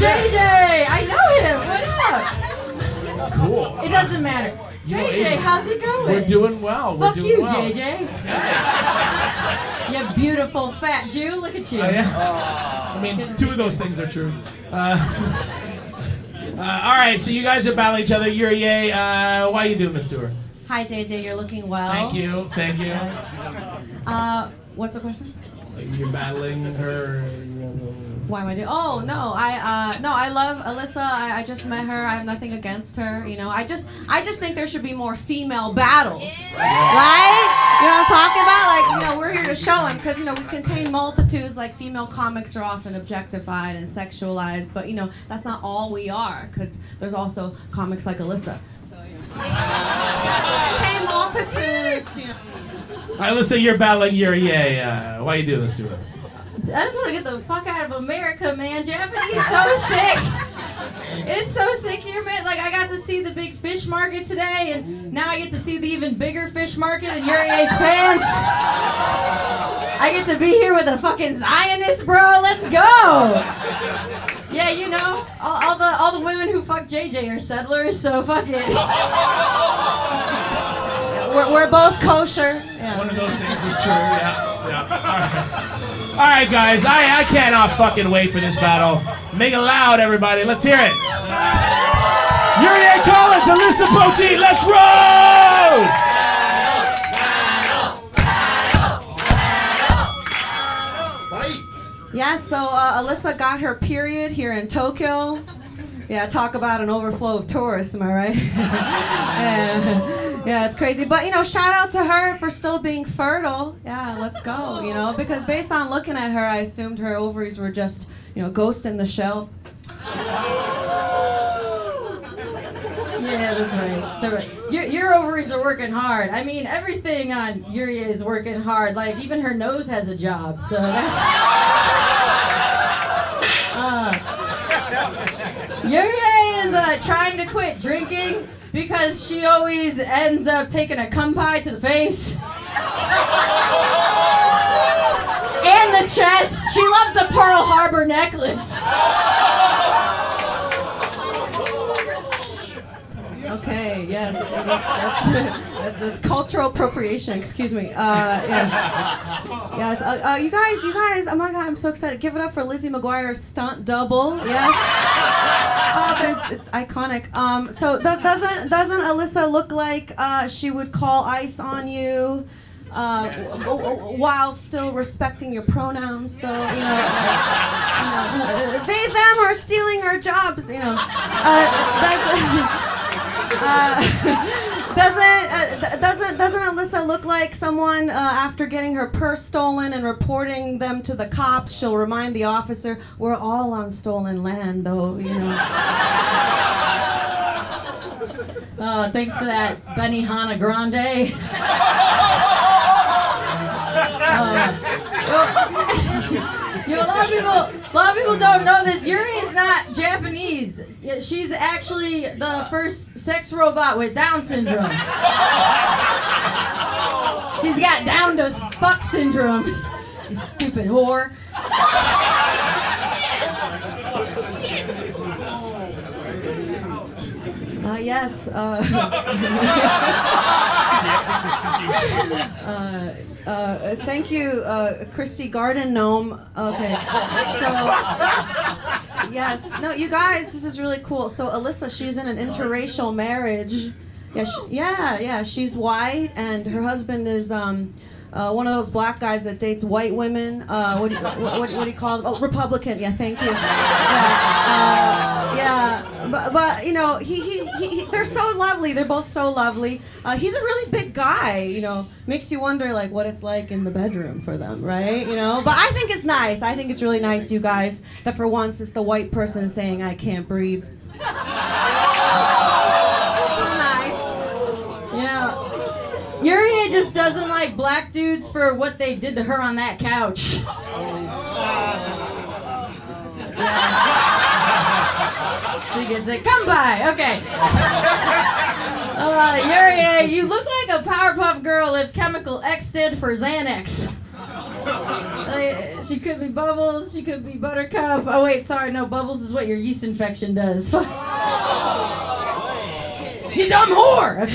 JJ, I know him. What up? Cool. It doesn't matter. JJ, how's it going? We're doing well. Fuck We're doing you, well. JJ. You beautiful fat Jew. Look at you. Oh, yeah. I mean, two of those things are true. All right, so you guys are battling each other. Yuri, why are you doing this tour? Hi, JJ. You're looking well. Thank you. Thank you. What's the question? You're battling her. Why am I doing? Oh no, I love Alyssa. I just met her. I have nothing against her. You know, I just think there should be more female battles, right? You know what I'm talking about? Like, you know, we're here to show them because you know we contain multitudes. Like female comics are often objectified and sexualized, but you know that's not all we are because there's also comics like Alyssa. So, contain multitudes. You know. All right, let's say you're battling Yuri. Why are you doing this to her? I just want to get the fuck out of America, man. Japanese so sick. It's so sick here, man. Like, I got to see the big fish market today, and now I get to see the even bigger fish market in Yuri's pants. I get to be here with a fucking Zionist, bro. Let's go. Yeah, you know, all the women who fuck JJ are settlers, so fuck it. We're both kosher. Yeah. One of those things is true. Yeah. All right, guys. I cannot fucking wait for this battle. Make it loud, everybody. Let's hear it. Yuri Collins, Alyssa Poteet, let's roast! Yeah, so Alyssa got her period here in Tokyo. Yeah, talk about an overflow of tourists, am I right? Yeah, it's crazy. But, you know, shout out to her for still being fertile. Yeah, let's go, you know, because based on looking at her, I assumed her ovaries were just, you know, ghost in the shell. Yeah, that's right. Your ovaries are working hard. I mean, everything on Yuri is working hard. Like, even her nose has a job. So that's... Yuri is trying to quit drinking, because she always ends up taking a kumpai to the face. And the chest. She loves a Pearl Harbor necklace. Okay, yes, that's cultural appropriation. Excuse me. Yes. You guys. Oh my God, I'm so excited. Give it up for Lizzie McGuire's stunt double. Yes. It's iconic. So doesn't Alyssa look like she would call ICE on you? While still respecting your pronouns, though, they, them are stealing our jobs, Doesn't Alyssa look like someone after getting her purse stolen and reporting them to the cops, she'll remind the officer, we're all on stolen land, though, Thanks for that, Benihana Grande. A lot of people don't know this. Yuri is not Japanese. She's actually the first sex robot with Down syndrome. She's got down to fuck syndrome. You stupid whore. Yes. Thank you, Christy Garden Gnome. Okay. So, yes. No, you guys, this is really cool. So, Alyssa, she's in an interracial marriage. Yeah, she's white, and her husband is one of those black guys that dates white women. What do you call them? Oh, Republican. Yeah, thank you. Yeah. But he they're so lovely. They're both so lovely. He's a really big guy. Makes you wonder like what it's like in the bedroom for them, right? But I think it's nice. I think it's really nice, you guys, that for once it's the white person saying I can't breathe. So nice. Yuri just doesn't like black dudes for what they did to her on that couch. She gets it. Come by. Okay. Yuri, you look like a Powerpuff Girl if Chemical X stood for Xanax. She could be Bubbles. She could be Buttercup. Oh wait, sorry. No, Bubbles is what your yeast infection does. You dumb whore.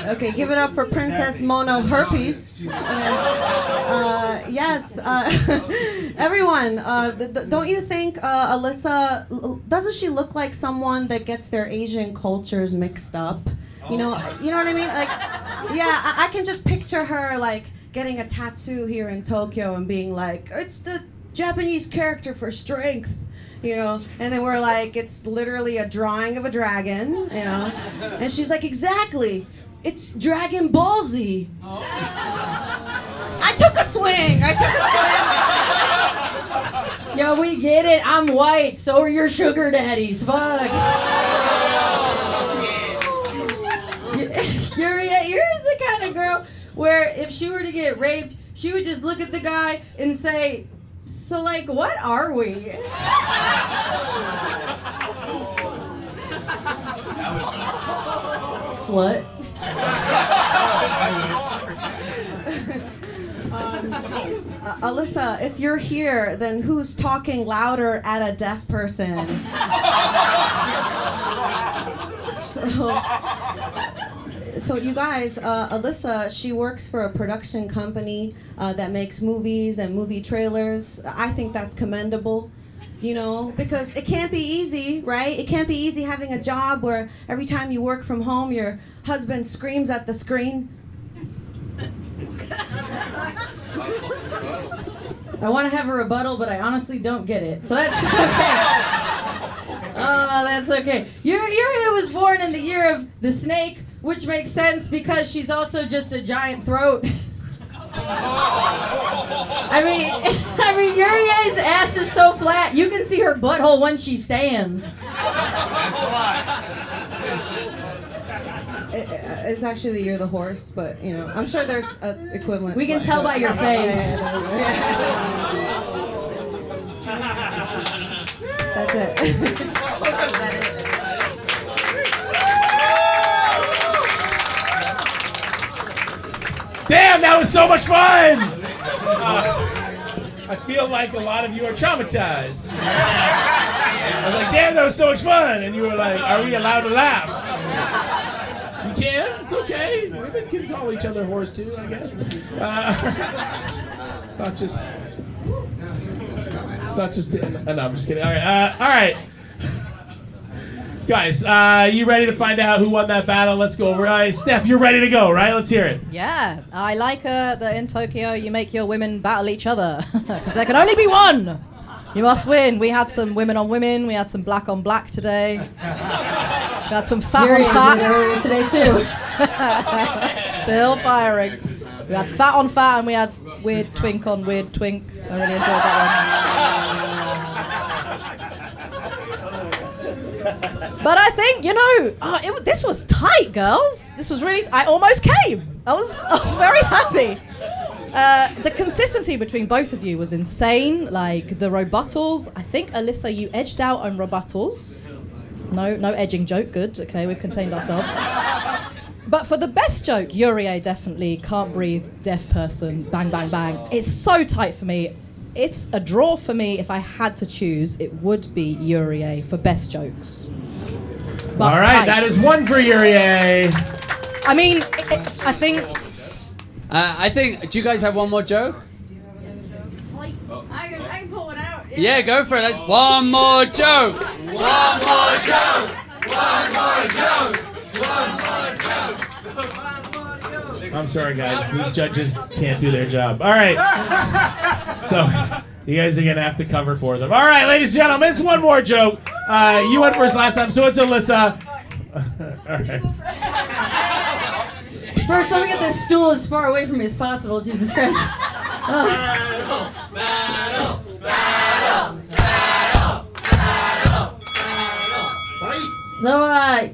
Okay, give it up for Princess Mono Herpes. Yes, everyone, don't you think Alyssa, doesn't she look like someone that gets their Asian cultures mixed up? You know what I mean? Like, yeah, I can just picture her like getting a tattoo here in Tokyo and being like, it's the Japanese character for strength. And then we're like, it's literally a drawing of a dragon, and she's like, exactly, it's Dragon Ball Z. I took a swing. Yo, we get it. I'm white. So are your sugar daddies. Fuck. Yuri's the kind of girl where if she were to get raped, she would just look at the guy and say, so, like, what are we? Slut. Alyssa, if you're here, then who's talking louder at a deaf person? So you guys, Alyssa, she works for a production company that makes movies and movie trailers. I think that's commendable, because it can't be easy, right? It can't be easy having a job where every time you work from home, your husband screams at the screen. I want to have a rebuttal, but I honestly don't get it. So that's okay. Oh, that's okay. Yuri was born in the year of the snake, which makes sense because she's also just a giant throat. I mean, Yuri's ass is so flat, you can see her butthole when she stands. It's actually the year of the horse, but I'm sure there's an equivalent. We can tell by your face. That's it. Damn, that was so much fun! I feel like a lot of you are traumatized. I was like, damn, that was so much fun. And you were like, are we allowed to laugh? You can, it's okay. Women can call each other whores too, I guess. It's not just. It's not just. No, I'm just kidding. All right. Guys, you ready to find out who won that battle? Let's go over. Steph, you're ready to go, right? Let's hear it. Yeah, I like that in Tokyo you make your women battle each other because there can only be one. You must win. We had some women on women. We had some black on black today. We had some fat on fat earlier today too. Still firing. We had fat on fat and we had weird twink on weird twink. I really enjoyed that one. But I think, this was tight, girls. This was really, I almost came. I was very happy. The consistency between both of you was insane. Like the rebuttals, I think, Alyssa, you edged out on rebuttals. No edging joke, good. Okay, we've contained ourselves. But for the best joke, Yurie definitely can't breathe, deaf person, bang, bang, bang. It's so tight for me. It's a draw for me. If I had to choose, it would be Yurie for best jokes. But all right, tight. that is one for Yurie. I mean, I think... do you guys have one more joke? I can pull one out. Yeah, go for it. Let's one more joke. One more joke. One more joke. One more joke. I'm sorry, guys. These judges can't do their job. All right. So you guys are going to have to cover for them. All right, ladies and gentlemen, it's one more joke. You went first last time, so it's Alyssa. All right. First, let me get this stool as far away from me as possible. Jesus Christ. So,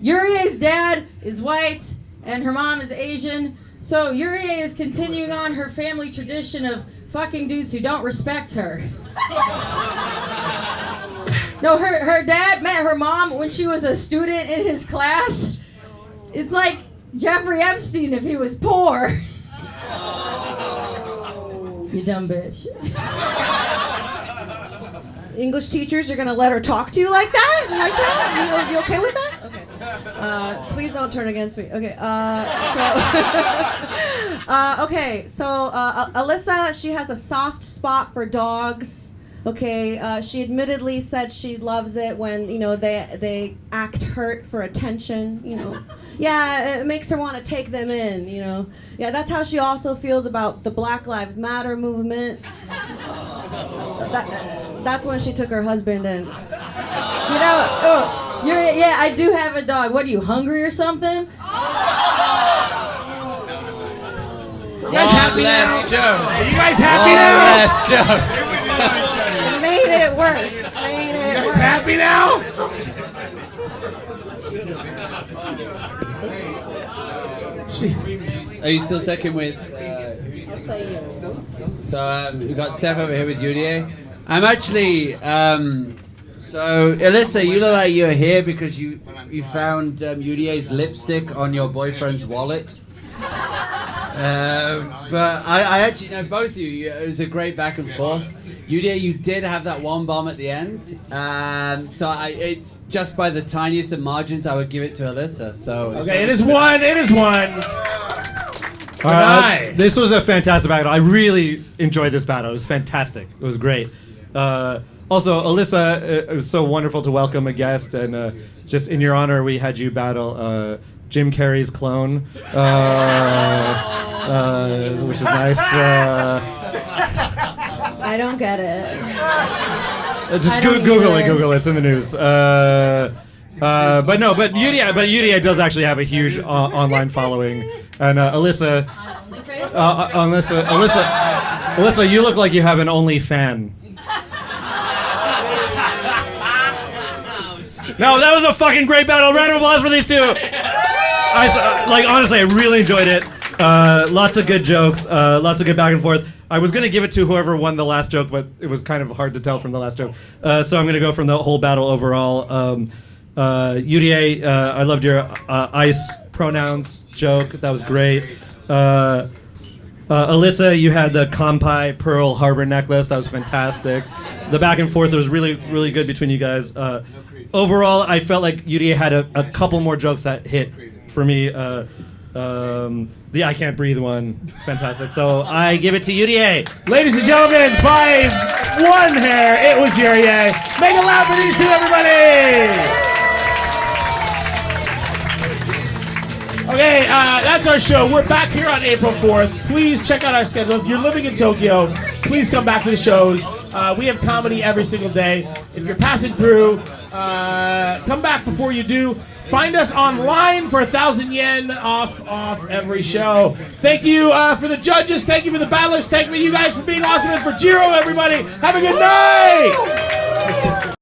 Yurie's dad is white and her mom is Asian. So, Yurie is continuing on her family tradition of fucking dudes who don't respect her. No, her dad met her mom when she was a student in his class. It's like Jeffrey Epstein if he was poor. You dumb bitch. English teachers are gonna let her talk to you like that? Like that? You okay with that? Okay. Please don't turn against me. Okay. So Alyssa, she has a soft spot for dogs. Okay. She admittedly said she loves it when they act hurt for attention. Yeah, it makes her want to take them in. Yeah, that's how she also feels about the Black Lives Matter movement. That's when she took her husband in. Yeah, I do have a dog. What are you, hungry or something? You guys happy now? Joke. Are you guys happy now? Last joke. It made it worse. You guys happy now? Are you still second with? So we got Steph over here with Yurie. I'm actually. So Alyssa, you look like you're here because you found Yurie's lipstick on your boyfriend's wallet. But I actually know both of you. It was a great back and forth. Yurie, you did have that one bomb at the end. So it's just by the tiniest of margins I would give it to Alyssa. So okay, it is one. It is one. This was a fantastic battle. I really enjoyed this battle. It was fantastic. It was great. Also, Alyssa, it was so wonderful to welcome a guest, and just in your honor, we had you battle Jim Carrey's clone, which is nice. I don't get it. Just Google it. It's in the news. But Yurie does actually have a huge online following, and Alyssa, you look like you have an OnlyFan. No, that was a fucking great battle. Round of applause for these two. Honestly, I really enjoyed it. Lots of good jokes. Lots of good back and forth. I was gonna give it to whoever won the last joke, but it was kind of hard to tell from the last joke. So I'm gonna go from the whole battle overall. Yurie, I loved your ice pronouns joke. That was great. Alyssa, you had the Kampai Pearl Harbor necklace. That was fantastic. The back and forth was really, really good between you guys. Overall, I felt like Yurie had a couple more jokes that hit for me. The I Can't Breathe one, fantastic. So I give it to Yurie. Ladies and gentlemen, by one hair, it was Yurie. Make it loud for these two, everybody! Okay, that's our show. We're back here on April 4th. Please check out our schedule. If you're living in Tokyo, please come back to the shows. We have comedy every single day. If you're passing through, come back before you do. Find us online for 1,000 yen off every show. Thank you for the judges. Thank you for the battlers. Thank you guys for being awesome. And for Jiro, everybody, have a good night!